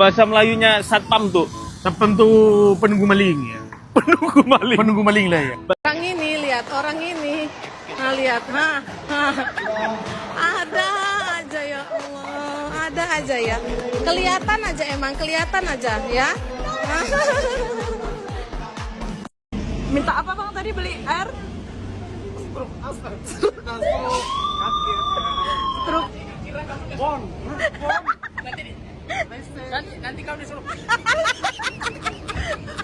Bahasa Melayunya satpam tuh. Satpam tuh penunggu maling ya. Penunggu maling. Penunggu maling lah ya. Orang ini, lihat orang ini. Nah, lihat. Ada aja ya Allah. Ada aja ya. Kelihatan aja emang, kelihatan aja ya. Minta apa Bang tadi beli air? Struk. Nanti kau disuruh.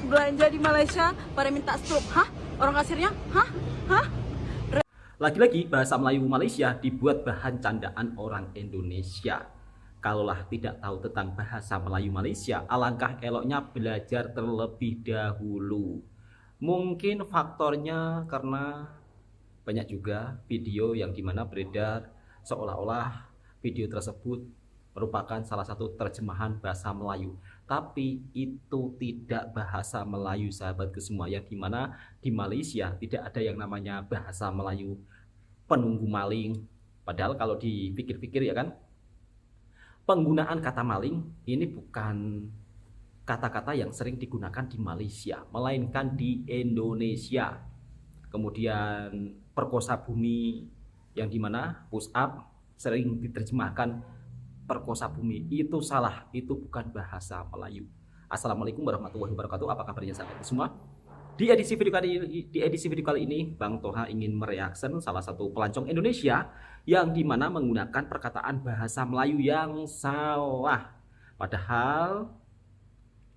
Belanja di Malaysia pada minta struk. Hah? Orang kasirnya? Hah? Lagi-lagi bahasa Melayu Malaysia dibuat bahan candaan orang Indonesia. Kalaulah tidak tahu tentang bahasa Melayu Malaysia, alangkah eloknya belajar terlebih dahulu. Mungkin faktornya karena banyak juga video yang dimana beredar seolah-olah video tersebut merupakan salah satu terjemahan bahasa Melayu. Tapi itu tidak bahasa Melayu sahabatku semua, yang dimana di Malaysia tidak ada yang namanya bahasa Melayu penunggu maling. Padahal kalau dipikir-pikir ya kan, penggunaan kata maling ini bukan kata-kata yang sering digunakan di Malaysia, melainkan di Indonesia. Kemudian perkosa bumi, yang dimana push up sering diterjemahkan perkosa bumi, itu salah, itu bukan bahasa Melayu. Assalamualaikum warahmatullahi wabarakatuh. Apa kabarnya sahabat semua? Di edisi video kali ini Bang Toha ingin mereaction salah satu pelancong Indonesia yang dimana menggunakan perkataan bahasa Melayu yang salah. Padahal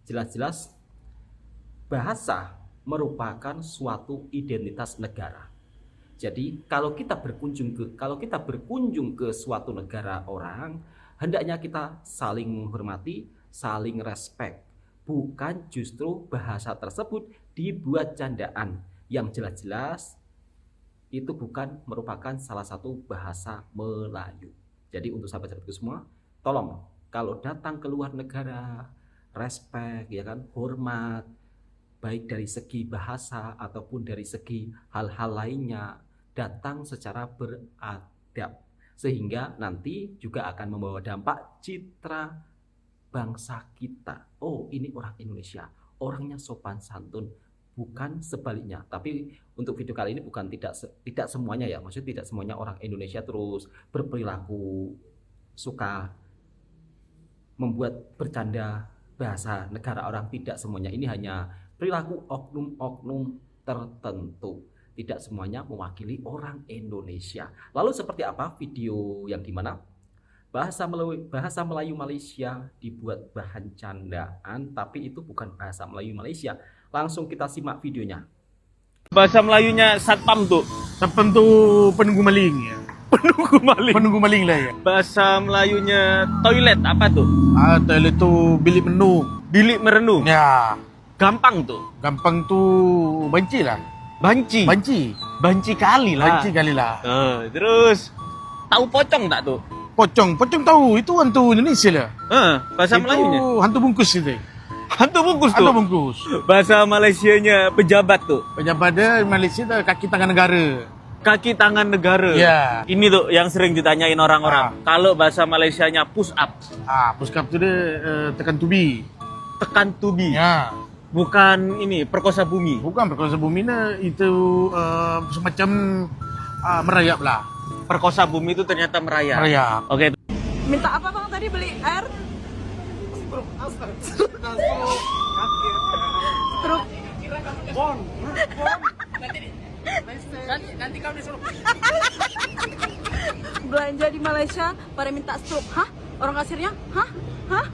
jelas-jelas bahasa merupakan suatu identitas negara. Jadi kalau kita berkunjung ke suatu negara orang, hendaknya kita saling menghormati, saling respect. Bukan justru bahasa tersebut dibuat candaan yang jelas-jelas itu bukan merupakan salah satu bahasa Melayu. Jadi untuk sahabat-sahabatku semua, tolong kalau datang ke luar negara, respect ya kan, hormat, baik dari segi bahasa ataupun dari segi hal-hal lainnya, datang secara beradab. Sehingga nanti juga akan membawa dampak citra bangsa kita. Oh, ini orang Indonesia, orangnya sopan santun, bukan sebaliknya. Tapi untuk video kali ini bukan tidak semuanya ya, maksudnya tidak semuanya orang Indonesia terus berperilaku suka membuat bercanda bahasa negara orang, tidak semuanya. Ini hanya perilaku oknum-oknum tertentu. Tidak semuanya mewakili orang Indonesia. Lalu seperti apa video yang dimana bahasa Melayu Malaysia dibuat bahan candaan, tapi itu bukan bahasa Melayu Malaysia. Langsung kita simak videonya. Bahasa Melayunya satpam tuh. Satpam tuh penunggu maling ya. Penunggu maling. Penunggu maling lah ya. Bahasa Melayunya toilet apa tuh? Toilet tuh bilik menung. Bilik merenung. Ya. Gampang tuh. Gampang tuh banci lah. Banci. Banci kali lah. Banci kali lah. Terus tahu pocong tak tuh? Pocong tahu, itu hantu Indonesia lah. Bahasa itu Melayunya. hantu bungkus itu. Hantu bungkus tuh. Hantu bungkus. Bahasa Malaysianya pejabat tuh. Pejabat dia Malaysia itu kaki tangan negara. Kaki tangan negara. Ya. Ini tuh yang sering ditanyain orang-orang. Kalau bahasa Malaysianya push up. Push up itu dia tekan tubi. Tekan tubi. Ya. Bukan ini perkosa bumi. Bukan perkosa bumi itu semacam merayap lah. Perkosa bumi itu ternyata merayap. Merayap. Oke. Minta apa Bang tadi beli air? Struk. Nanti kau disuruh. Belanja di Malaysia pada minta struk. Hah? Orang kasirnya? Hah?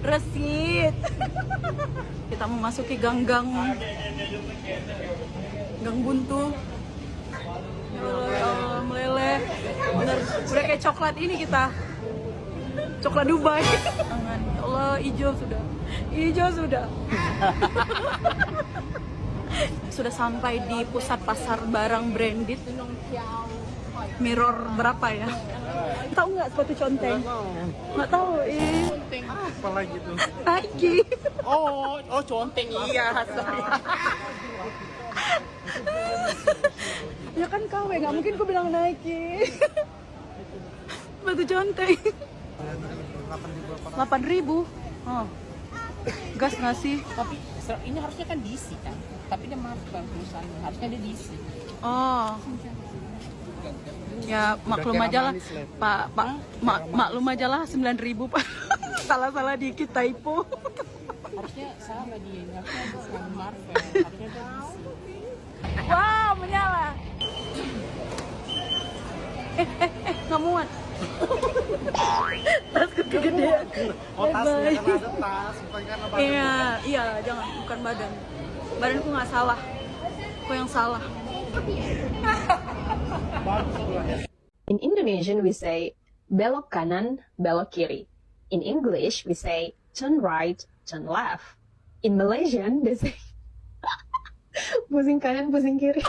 Resit. Kita memasuki gang buntu. Ya Allah, meleleh. Bener, udah kayak coklat ini kita. Coklat Dubai. Tangan. Ya Allah, hijau sudah. Sudah sampai di pusat pasar barang branded. Mirror berapa ya? Tahu nggak sepatu conteng? Nggak tahu. Conteng apa lagi tuh? Nike. Oh conteng iya. Ya kan KW, nggak mungkin ku bilang Nike. Sepatu conteng. 8.000. Oh. Gas nggak sih? Tapi ini harusnya kan DC kan, tapi dia market perusahaannya, harusnya dia DC. Oh. Ya maklum kira aja lah, manis, Lep. maklum aja lah 9.000 Pak. Salah-salah dikit typo. Harusnya salah dia, harusnya dia Marvel, harusnya dia DC. Wow, menyala. Nggak muat. Tasku kegedean. Oh, tasnya Bye-bye. karena ada tas, bukan karena badan. Iya, jangan, bukan badan. Badanku nggak salah. Kok yang salah? In Indonesian, we say belok kanan, belok kiri. In English, we say turn right, turn left. In Malaysian, they say pusing kanan, pusing kiri.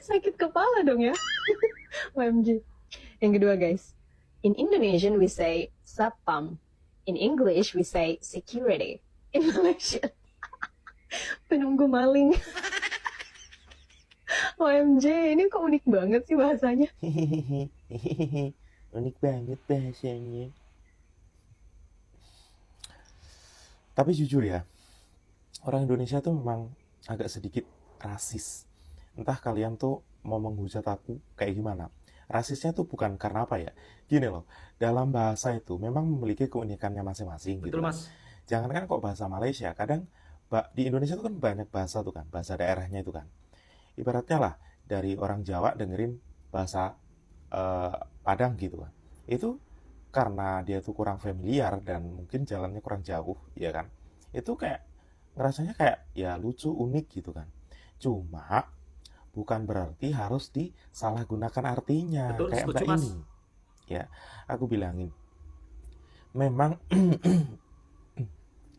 Sakit kepala dong ya. OMG. Yang kedua guys, in Indonesian we say satpam. In English we say security. In Malaysian, penunggu maling. OMG, ini kok unik banget sih bahasanya. Unik banget bahasanya. Tapi jujur ya, orang Indonesia tuh memang agak sedikit rasis. Entah kalian tuh mau menghujat aku kayak gimana. Rasisnya tuh bukan karena apa ya. Gini loh, dalam bahasa itu memang memiliki keunikannya masing-masing gitu. Betul Mas. Jangankan kok bahasa Malaysia, kadang di Indonesia tuh kan banyak bahasa tuh kan, bahasa daerahnya itu kan. Ibaratnya lah, dari orang Jawa dengerin bahasa Padang gitu kan. Itu karena dia tuh kurang familiar dan mungkin jalannya kurang jauh, ya kan. Itu kayak, ngerasanya kayak ya lucu, unik gitu kan. Cuma, bukan berarti harus disalahgunakan artinya. Betul, Kayak setuju, Mbak Mas. ini. Ya, aku bilangin. Memang,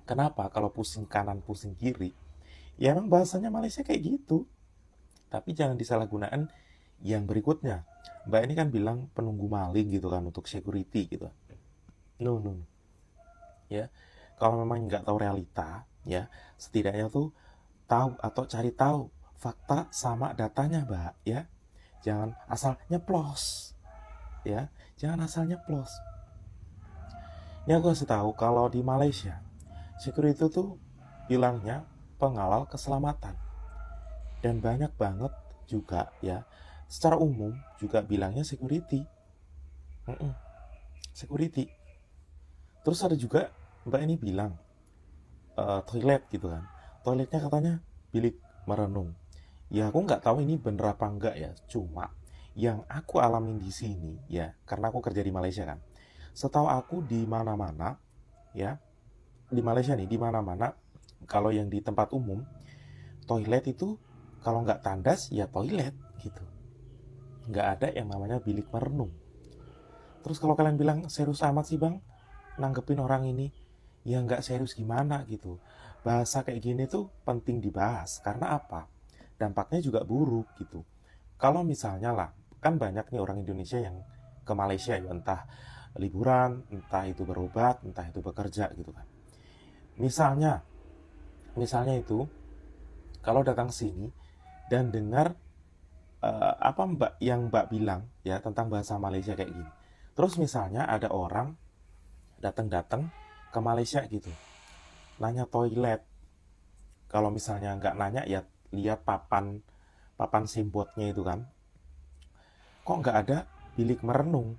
kenapa kalau pusing kanan, pusing kiri? Ya emang bahasanya Malaysia kayak gitu. Tapi jangan disalahgunakan yang berikutnya. Mbak ini kan bilang penunggu maling gitu kan untuk security gitu. No. Ya, kalau memang nggak tahu realita, ya setidaknya tuh tahu atau cari tahu fakta sama datanya, Mbak. Ya, jangan asal nyeplos. Ya, jangan asal nyeplos. Ini aku kasih tahu kalau di Malaysia security tuh bilangnya pengawal keselamatan. Dan banyak banget juga ya, secara umum juga bilangnya security. Security. Terus ada juga Mbak ini bilang toilet gitu kan. Toiletnya katanya bilik merenung. Ya aku nggak tahu ini bener apa enggak ya. Cuma yang aku alamin di sini ya, karena aku kerja di Malaysia kan. Setahu aku di mana-mana ya, di Malaysia nih di mana-mana kalau yang di tempat umum toilet itu kalau nggak tandas ya toilet gitu. Nggak ada yang namanya bilik merenung. Terus kalau kalian bilang serius amat sih bang nanggepin orang ini, ya nggak serius gimana gitu. Bahasa kayak gini tuh penting dibahas karena apa? Dampaknya juga buruk gitu. Kalau misalnya lah, kan banyak nih orang Indonesia yang ke Malaysia ya, entah liburan, entah itu berobat, entah itu bekerja gitu kan. Misalnya itu kalau datang sini dan dengar apa yang Mbak bilang ya tentang bahasa Malaysia kayak gini. Terus misalnya ada orang datang ke Malaysia gitu, nanya toilet. Kalau misalnya nggak nanya ya lihat papan simbotnya itu kan. Kok nggak ada bilik merenung?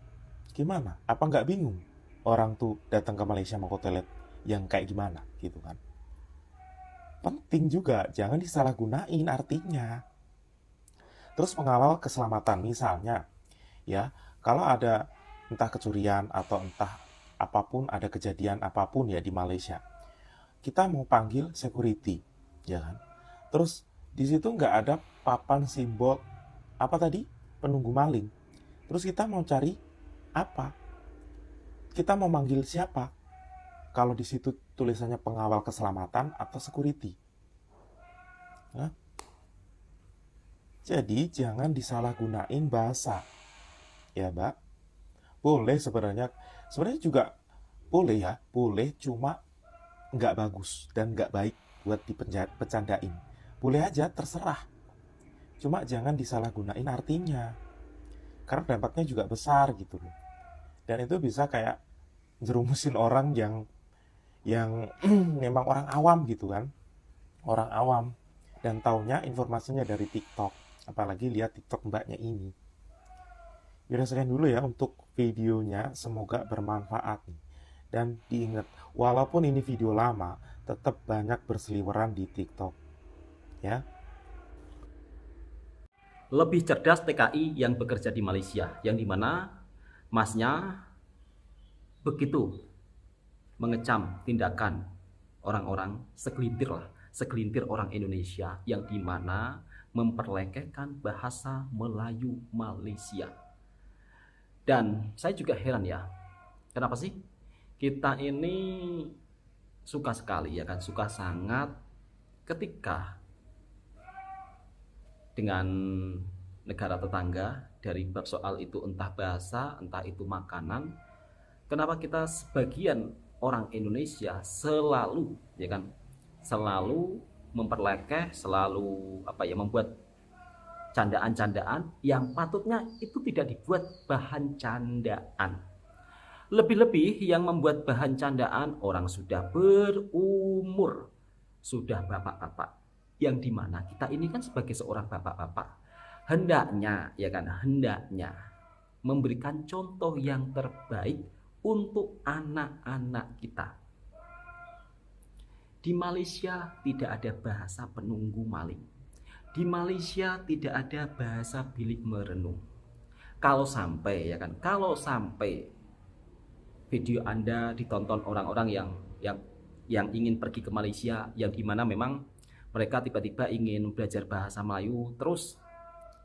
Gimana? Apa nggak bingung orang tuh datang ke Malaysia mau ke toilet yang kayak gimana gitu kan? Penting juga, jangan disalahgunain artinya. Terus pengawal keselamatan misalnya, ya kalau ada entah kecurian atau entah apapun, ada kejadian apapun ya di Malaysia, kita mau panggil security, ya kan? Terus di situ nggak ada papan simbol apa tadi penunggu maling. Terus kita mau cari apa? Kita mau manggil siapa? Kalau di situ tulisannya pengawal keselamatan atau security. Hah? Jadi jangan disalahgunain bahasa. Ya, Mbak. Boleh sebenarnya juga boleh ya, boleh cuma nggak bagus dan nggak baik buat dipecandain. Boleh aja, terserah. Cuma jangan disalahgunain artinya. Karena dampaknya juga besar gitu loh. Dan itu bisa kayak jerumusin orang yang memang orang awam gitu kan, orang awam, dan taunya informasinya dari TikTok, apalagi lihat TikTok mbaknya ini. Yaudah sekian dulu ya untuk videonya, semoga bermanfaat nih. Dan diingat, walaupun ini video lama, tetap banyak berseliweran di TikTok ya. Lebih cerdas TKI yang bekerja di Malaysia, yang dimana masnya begitu mengecam tindakan orang-orang segelintir orang Indonesia yang dimana memperlengkehkan bahasa Melayu Malaysia. Dan saya juga heran ya, kenapa sih kita ini suka sekali ya kan, suka sangat ketika dengan negara tetangga dari bab soal itu, entah bahasa, entah itu makanan. Kenapa kita sebagian orang Indonesia selalu ya kan, selalu memperlekeh, selalu membuat candaan-candaan yang patutnya itu tidak dibuat bahan candaan. Lebih-lebih yang membuat bahan candaan orang sudah berumur, sudah bapak-bapak, yang dimana kita ini kan sebagai seorang bapak-bapak hendaknya ya kan, hendaknya memberikan contoh yang terbaik untuk anak-anak kita. Di Malaysia tidak ada bahasa penunggu maling. Di Malaysia tidak ada bahasa bilik merenung. Kalau sampai ya kan, kalau sampai video Anda ditonton orang-orang yang ingin pergi ke Malaysia, yang dimana memang mereka tiba-tiba ingin belajar bahasa Melayu, terus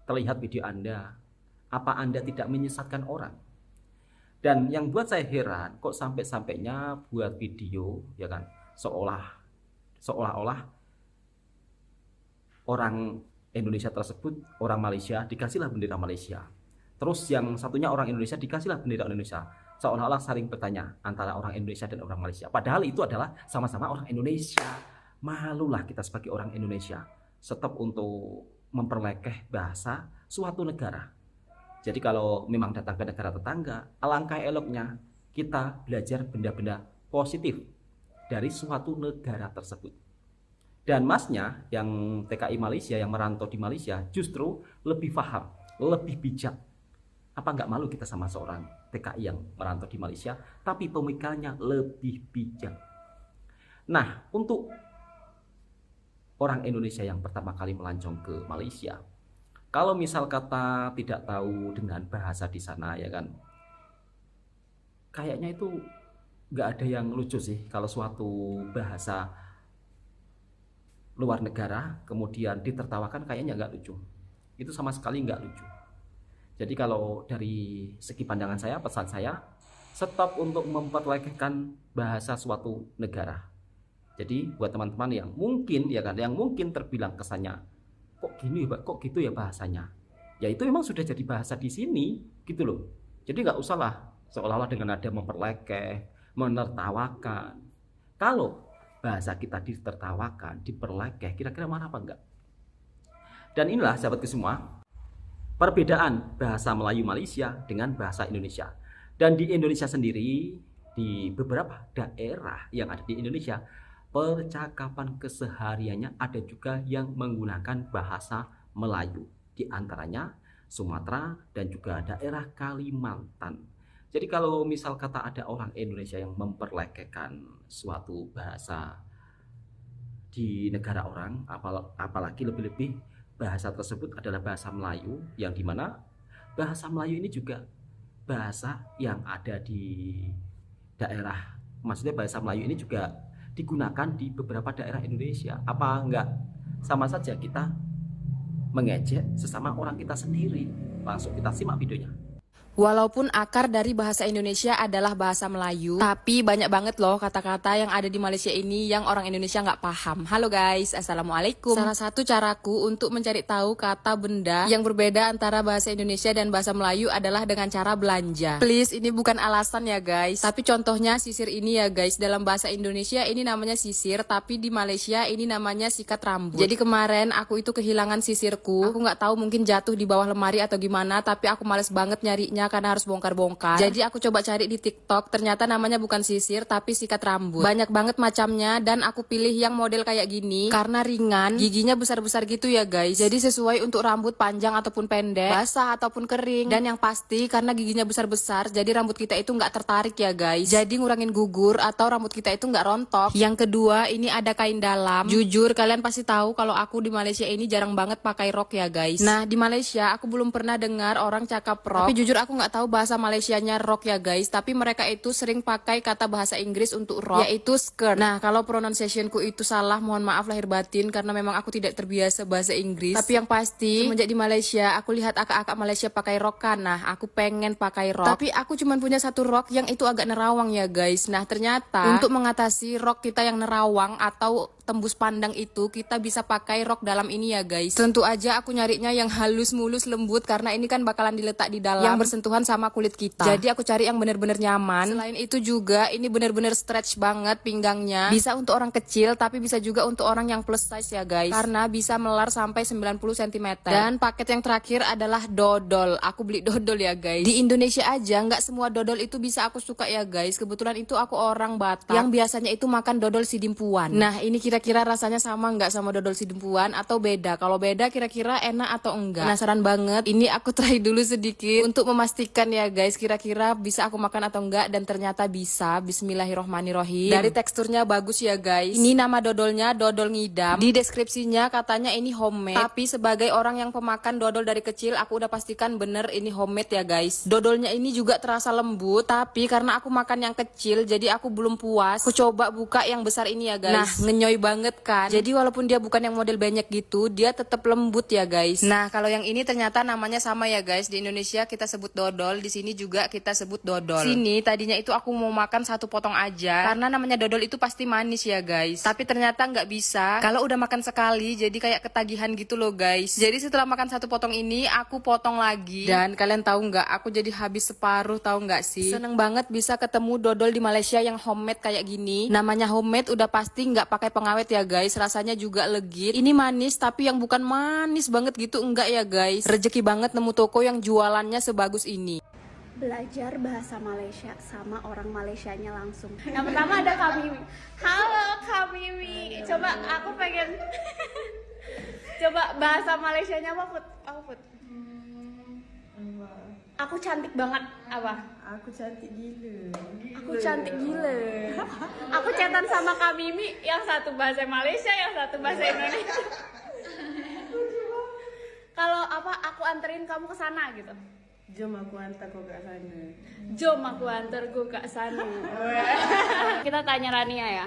terlihat video Anda, apa Anda tidak menyesatkan orang? Dan yang buat saya heran, kok sampai-sampainya buat video ya kan, seolah-olah orang Indonesia tersebut orang Malaysia, dikasihlah bendera Malaysia. Terus yang satunya orang Indonesia, dikasihlah bendera Indonesia. Seolah-olah saling bertanya antara orang Indonesia dan orang Malaysia. Padahal itu adalah sama-sama orang Indonesia. Malulah kita sebagai orang Indonesia stop untuk memperlekeh bahasa suatu negara. Jadi kalau memang datang ke negara tetangga, alangkah eloknya kita belajar benda-benda positif dari suatu negara tersebut. Dan masnya yang TKI Malaysia, yang merantau di Malaysia, justru lebih paham, lebih bijak. Apa nggak malu kita sama seorang TKI yang merantau di Malaysia, tapi pemikirannya lebih bijak. Nah, untuk orang Indonesia yang pertama kali melancong ke Malaysia, kalau misal kata tidak tahu dengan bahasa di sana ya kan, kayaknya itu nggak ada yang lucu sih. Kalau suatu bahasa luar negara kemudian ditertawakan, kayaknya nggak lucu. Itu sama sekali nggak lucu. Jadi kalau dari segi pandangan saya, pesan saya, stop untuk memperlekehkan bahasa suatu negara. Jadi buat teman-teman yang mungkin ya kan, yang mungkin terbilang kesannya kok gini ya, kok gitu ya bahasanya, ya itu memang sudah jadi bahasa di sini gitu loh. Jadi nggak usah lah seolah-olah dengan nada memperlekeh, menertawakan. Kalau bahasa kita ditertawakan, diperlekeh, kira-kira marah apa enggak? Dan inilah sahabatku semua, perbedaan bahasa Melayu Malaysia dengan bahasa Indonesia. Dan di Indonesia sendiri, di beberapa daerah yang ada di Indonesia, percakapan kesehariannya ada juga yang menggunakan bahasa Melayu, di antaranya Sumatera dan juga daerah Kalimantan. Jadi kalau misal kata ada orang Indonesia yang memperlekehkan suatu bahasa di negara orang, apalagi lebih-lebih bahasa tersebut adalah bahasa Melayu, yang dimana bahasa Melayu ini juga bahasa yang ada di daerah, maksudnya bahasa Melayu ini juga digunakan di beberapa daerah Indonesia. Apa enggak sama saja kita mengejek sesama orang kita sendiri? Langsung kita simak videonya. Walaupun akar dari bahasa Indonesia adalah bahasa Melayu, tapi banyak banget loh kata-kata yang ada di Malaysia ini yang orang Indonesia nggak paham. Halo guys, Assalamualaikum. Salah satu caraku untuk mencari tahu kata benda yang berbeda antara bahasa Indonesia dan bahasa Melayu adalah dengan cara belanja. Please, ini bukan alasan ya guys, tapi contohnya sisir ini ya guys. Dalam bahasa Indonesia ini namanya sisir, tapi di Malaysia ini namanya sikat rambut. Jadi kemarin aku itu kehilangan sisirku. Aku nggak tahu, mungkin jatuh di bawah lemari atau gimana, tapi aku males banget nyarinya karena harus bongkar-bongkar. Jadi aku coba cari di TikTok, ternyata namanya bukan sisir tapi sikat rambut. Banyak banget macamnya dan aku pilih yang model kayak gini karena ringan, giginya besar-besar gitu ya guys. Jadi sesuai untuk rambut panjang ataupun pendek, basah ataupun kering. Dan yang pasti karena giginya besar-besar, jadi rambut kita itu nggak tertarik ya guys. Jadi ngurangin gugur atau rambut kita itu nggak rontok. Yang kedua, ini ada kain dalam. Jujur kalian pasti tahu kalau aku di Malaysia ini jarang banget pakai rok ya guys. Nah di Malaysia aku belum pernah dengar orang cakap rok. Tapi jujur aku nggak tahu bahasa Malaysianya rok ya guys. Tapi mereka itu sering pakai kata bahasa Inggris untuk rok, yaitu skirt. Nah kalau pronunciationku itu salah, mohon maaf lahir batin karena memang aku tidak terbiasa bahasa Inggris. Tapi yang pasti semenjak di Malaysia aku lihat akak-akak Malaysia pakai rok kan. Nah aku pengen pakai rok. Tapi aku cuma punya satu rok yang itu agak nerawang ya guys. Nah ternyata untuk mengatasi rok kita yang nerawang atau tembus pandang itu, kita bisa pakai rok dalam ini ya guys. Tentu aja aku nyarinya yang halus mulus lembut karena ini kan bakalan diletak di dalam yang bersentuhan sama kulit kita. Jadi aku cari yang bener-bener nyaman. Selain itu juga ini bener-bener stretch banget pinggangnya. Bisa untuk orang kecil tapi bisa juga untuk orang yang plus size ya guys. Karena bisa melar sampai 90 cm. Dan paket yang terakhir adalah dodol. Aku beli dodol ya guys. Di Indonesia aja nggak semua dodol itu bisa aku suka ya guys. Kebetulan itu aku orang Batak yang biasanya itu makan dodol sidimpuan. Nah ini kira-kira rasanya sama nggak sama dodol sidimpuan atau beda? Kalau beda kira-kira enak atau enggak? Penasaran banget. Ini aku try dulu sedikit untuk memastikan ya guys, kira-kira bisa aku makan atau enggak. Dan ternyata bisa. Bismillahirrohmanirrohim. Dari teksturnya bagus ya guys. Ini nama dodolnya dodol ngidam. Di deskripsinya katanya ini homemade. Tapi sebagai orang yang pemakan dodol dari kecil, aku udah pastikan bener ini homemade ya guys. Dodolnya ini juga terasa lembut, tapi karena aku makan yang kecil jadi aku belum puas. Aku coba buka yang besar ini ya guys. Nah ngenyoy banget kan. Jadi walaupun dia bukan yang model banyak gitu, dia tetap lembut ya guys. Nah kalau yang ini ternyata namanya sama ya guys. Di Indonesia kita sebut dodol, di sini juga kita sebut dodol. Sini tadinya itu aku mau makan satu potong aja karena namanya dodol itu pasti manis ya guys. Tapi ternyata nggak bisa. Kalau udah makan sekali jadi kayak ketagihan gitu loh guys. Jadi setelah makan satu potong ini aku potong lagi. Dan kalian tahu nggak, aku jadi habis separuh, tahu nggak sih? Seneng banget bisa ketemu dodol di Malaysia yang homemade kayak gini. Namanya homemade udah pasti nggak pakai pengawet ya guys. Rasanya juga legit. Ini manis tapi yang bukan manis banget gitu, enggak ya guys. Rezeki banget nemu toko yang jualannya sebagus ini. Belajar bahasa Malaysia sama orang Malaysianya langsung. Yang pertama ada Kak Mimi. Halo Kak Mimi. Coba aku pengen coba bahasa Malaysianya apa Put? Aku Put. Aku cantik banget apa? Aku cantik gila. Aku cantik gila. Aku chatan sama Kak Mimi yang satu bahasa Malaysia, yang satu bahasa Indonesia. Kalau apa aku anterin kamu ke sana gitu. Jom aku hantar kau ke sana. Jom aku antar gue ke sana. Kita tanya Rania ya.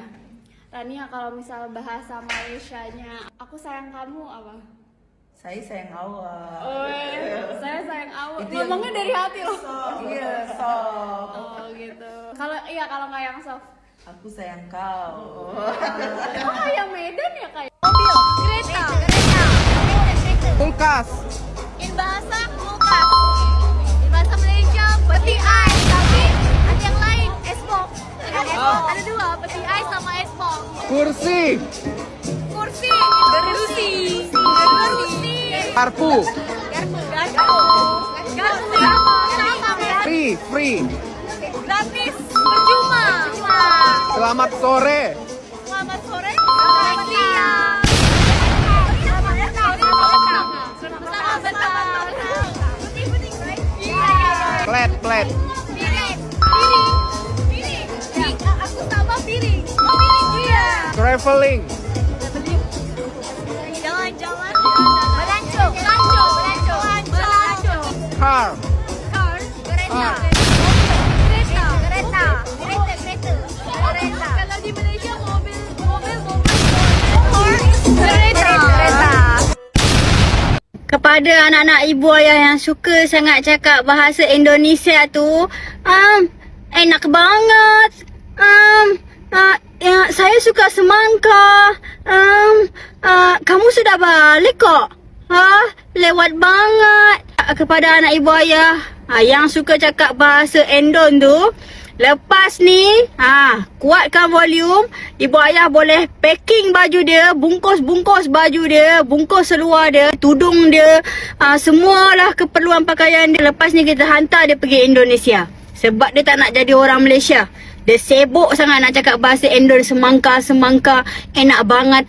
Rania kalau misal bahasa Malaysianya aku sayang kamu apa? Saya sayang awak. Oh, saya sayang awak. Ngomongnya dari hati loh. Iya, soft. Oh gitu. Kalau kalau nggak yang soft. Aku sayang kau. Oh kayak Medan ya kayak. Mobil, kereta, Kulkas. in bahasa kulkas. Di bahasa Malaysia peti ais, tapi ada yang lain, esbok. Ada dua, peti ais sama esbok. Kursi. Kursi, gerusi, Garpu. garpu, sama, Free. gratis, percuma. Selamat sore. Selamat sore, selamat siang. Selamat petang. Selamat petang. Putih, right? Plet. Piring. Aku tambah piring. Oh, piring dia. Traveling. Jalan-jalan. Belanco. Car. Kereta. Kalau di Malaysia mobil. Kereta. Kepada anak-anak ibu ayah yang suka sangat cakap bahasa Indonesia tu, enak banget. Saya suka semangka. Kamu sudah balik kok. Lewat banget. Kepada anak ibu ayah yang suka cakap bahasa Indon tu, Lepas ni, kuatkan volume. Ibu ayah boleh packing baju dia, bungkus-bungkus baju dia, bungkus seluar dia, tudung dia, semualah keperluan pakaian dia. Lepas ni kita hantar dia pergi Indonesia. Sebab dia tak nak jadi orang Malaysia. Dia sibuk sangat nak cakap bahasa Indon, semangka. Enak banget.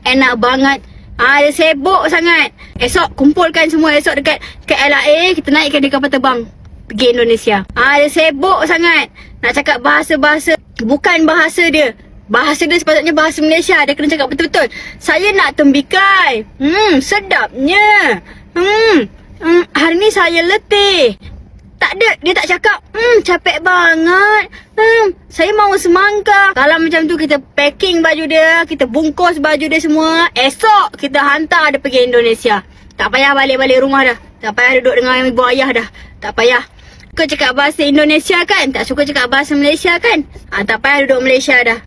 Dia sibuk sangat. Esok kumpulkan semua esok dekat LA, kita naikkan dia kapal terbang pergi Indonesia. Dia sibuk sangat nak cakap bahasa-bahasa bukan bahasa dia. Bahasa dia sepatutnya bahasa Malaysia. Dia kena cakap betul-betul. Saya nak tembikai. Sedapnya. Hari ni saya letih. Tak ada, dia tak cakap capek banget. Saya mahu semangka. Kalau macam tu kita packing baju dia, kita bungkus baju dia semua. Esok kita hantar dia pergi Indonesia. Tak payah balik-balik rumah dah. Tak payah duduk dengan ibu ayah dah. Tak payah. Suka cakap bahasa Indonesia kan? Tak suka cakap bahasa Malaysia kan? Tak payah duduk Malaysia dah.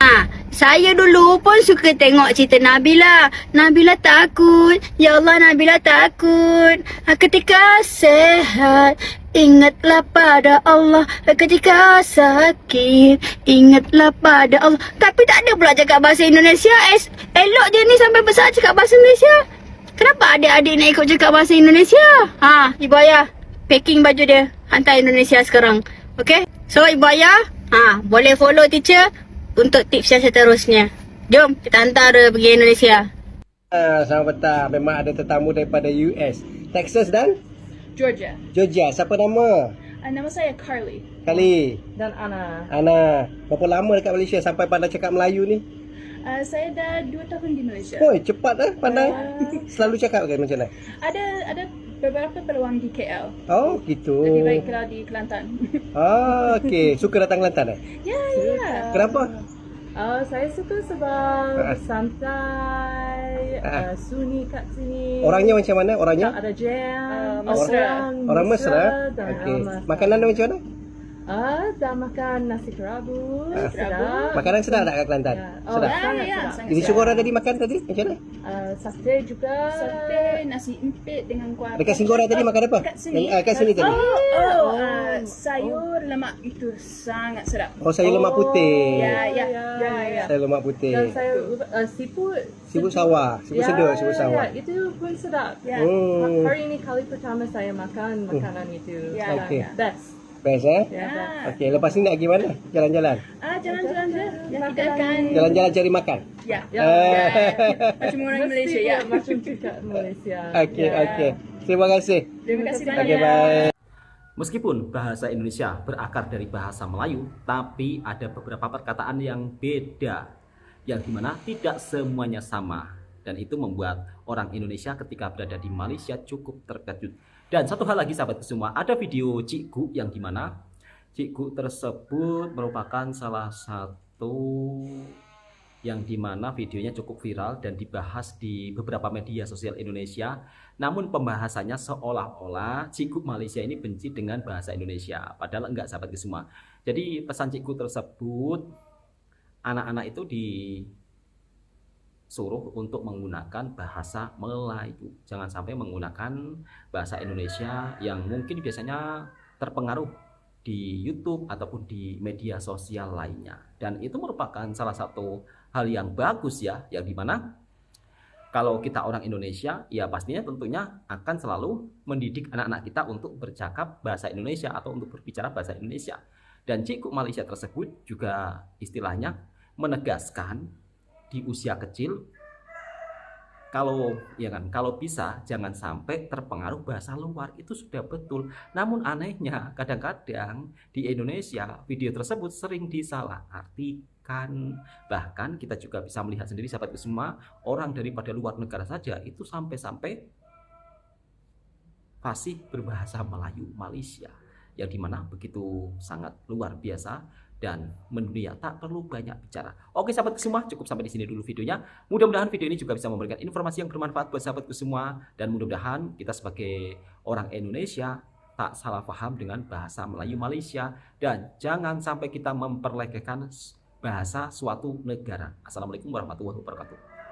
Saya dulu pun suka tengok cerita Nabila. Nabila takut. Ya Allah, Nabila takut. Ketika sehat, ingatlah pada Allah. Ketika sakit, ingatlah pada Allah. Tapi tak ada pula cakap bahasa Indonesia. Elok je ni sampai besar cakap bahasa Malaysia. Kenapa adik-adik nak ikut cakap bahasa Indonesia? Ibu ayah packing baju dia, hantar Indonesia sekarang. Okay? So ibu ayah, boleh follow teacher untuk tips yang seterusnya. Jom kita hantar dia pergi Indonesia. Selamat petang. Memang ada tetamu daripada US, Texas dan Georgia. Georgia. Siapa nama? Nama saya Carly. Kali. Dan Ana. Ana. Berapa lama dekat Malaysia sampai pandai cakap Melayu ni? Saya dah 2 tahun di Malaysia. Oi, cepat pandai. Selalu cakap kan macam mana? Ada beberapa peluang di KL. Oh, gitu. Lebih baik kalau di Kelantan. Okey. Suka datang Kelantan Ya. Kenapa? Saya suka sebab santai, sunyi kat sini. Orangnya macam mana? Orangnya? Ada jam. Orang mesra. Okey. Makanan dia macam mana? Dah makan nasi kerabu. Sedap. Makanan sedap tak kat Kelantan? Sedap. Sangat Jadi suruh orang tadi makan tadi macam mana? Sate juga. Sate, nasi empit dengan kuah. Dekat Singgora tadi makan apa? Kat sini. Kat sini tadi. Sayur lemak itu sangat sedap. Oh, sayur lemak putih. Ya. Sayur lemak putih. Dan sayur siput. Siput sawah, siput sedut, siput sawah. Itu pun sedap. Hari ini kali pertama saya makan makanan itu. Okey. Best. Best Okey, lepas ni nak pergi mana? Jalan-jalan. Jalan-jalan je. Kita akan Jalan-jalan cari makan. Ya. Macam orang Malaysia ya. Macam juga Malaysia. Okey. Terima kasih. Terima kasih banyak. Okey, bye. Meskipun bahasa Indonesia berakar dari bahasa Melayu, tapi ada beberapa perkataan yang beda, yang dimana tidak semuanya sama. Dan itu membuat orang Indonesia ketika berada di Malaysia cukup terkejut. Dan satu hal lagi sahabat semua, ada video Cikgu yang dimana Cikgu tersebut merupakan salah satu yang dimana videonya cukup viral dan dibahas di beberapa media sosial Indonesia. Namun pembahasannya seolah-olah Cikgu Malaysia ini benci dengan bahasa Indonesia. Padahal enggak sahabat semua. Jadi pesan Cikgu tersebut, anak-anak itu disuruh untuk menggunakan bahasa Melayu. Jangan sampai menggunakan bahasa Indonesia yang mungkin biasanya terpengaruh di YouTube ataupun di media sosial lainnya. Dan itu merupakan salah satu hal yang bagus ya, yang dimana kalau kita orang Indonesia ya pastinya tentunya akan selalu mendidik anak-anak kita untuk bercakap bahasa Indonesia atau untuk berbicara bahasa Indonesia. Dan Cikgu Malaysia tersebut juga istilahnya menegaskan di usia kecil kalau bisa jangan sampai terpengaruh bahasa luar. Itu sudah betul. Namun anehnya kadang-kadang di Indonesia video tersebut sering disalahartikan. Bahkan kita juga bisa melihat sendiri sahabat semua, orang daripada luar negara saja itu sampai-sampai fasih berbahasa Melayu Malaysia, yang dimana begitu sangat luar biasa. Dan mendunia tak perlu banyak bicara. Oke sahabatku semua, cukup sampai di sini dulu videonya. Mudah-mudahan video ini juga bisa memberikan informasi yang bermanfaat buat sahabatku semua. Dan mudah-mudahan kita sebagai orang Indonesia tak salah paham dengan bahasa Melayu Malaysia. Dan jangan sampai kita memperlekehkan bahasa suatu negara. Assalamualaikum warahmatullahi wabarakatuh.